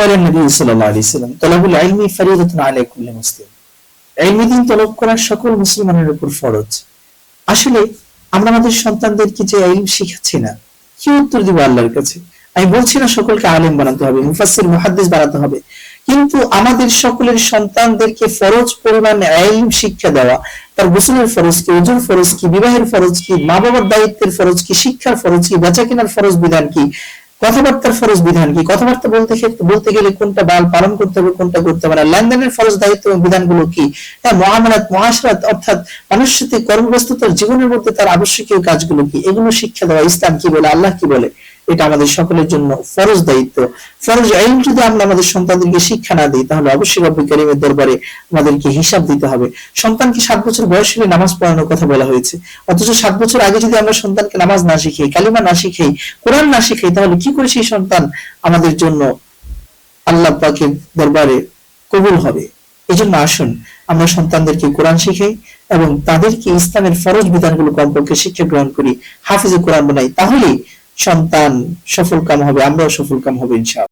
قال النبي صلى الله عليه وسلم طلب العلم فريضة على كل مسلم ইলম দ্বীন তলব করা সকল মুসলমানের উপর ফরজ। আসলে আমরা আমাদের সন্তানদেরকে যে ইলম শিখাচ্ছি না, কি উত্তর দিব আল্লাহর কাছে? আমি বলছি না সকলকে আলেম বানাতে হবে, মুফাসসির মুহাদ্দিস বানাতে হবে, কিন্তু আমাদের সকলের সন্তানদেরকে ফরজ পরিমাণ ইলম শিক্ষা দেওয়া, তার গোসলের ফরজ কি, ওযুর ফরজ কি, বিবাহের ফরজ কি, মা বাবার দায়িত্বের ফরজ কি, শিক্ষার ফরজ কি, বেচা কেনার ফরজ বিধান কি, কথাবার্তার ফরজ বিধান কি, কথাবার্তা বলতে গেলে কোনটা পালন করতে হবে, কোনটা করতে হবে না, লেনদেনের ফরজ দায়িত্ব এবং বিধানগুলো কি, মুআমালাত মুআশারাত অর্থাৎ মানুষের সাথে কর্মব্যস্ততার জীবনের মধ্যে তার আবশ্যকীয় কাজগুলো কি, এগুলো শিক্ষা দেওয়া, ইসলাম কি বলে, আল্লাহ কি বলে, এটা আমাদের সকলের জন্য ফরজ দায়িত্ব। ফরজ ইলম যদি আমরা আমাদের সন্তানদেরকে শিক্ষা না দিই, তাহলে অবশ্যই রব্বুল কারীমের দরবারে আমাদেরকে হিসাব দিতে হবে। সন্তানকে 7 বছর বয়স হলে নামাজ পড়ানোর কথা বলা হয়েছে, অথচ 7 বছর আগে যদি আমরা সন্তানকে নামাজ না শিখাই, কালিমা না শিখাই, কোরআন না শিখাই, তাহলে কি করে সেই সন্তান আমাদের জন্য আল্লাহ পাকের দরবারে কবুল হবে? এজন্য আসুন আমরা সন্তানদেরকে কোরআন শিখাই এবং তাদেরকে ইসলামের ফরজ বিধানগুলো কমপক্ষে শিক্ষা গ্রহণ করি, হাফিজে কোরআন বানাই, তাহলে সন্তান সফলকাম হবে, আমরাও সফলকাম হব ইনশাআল্লাহ।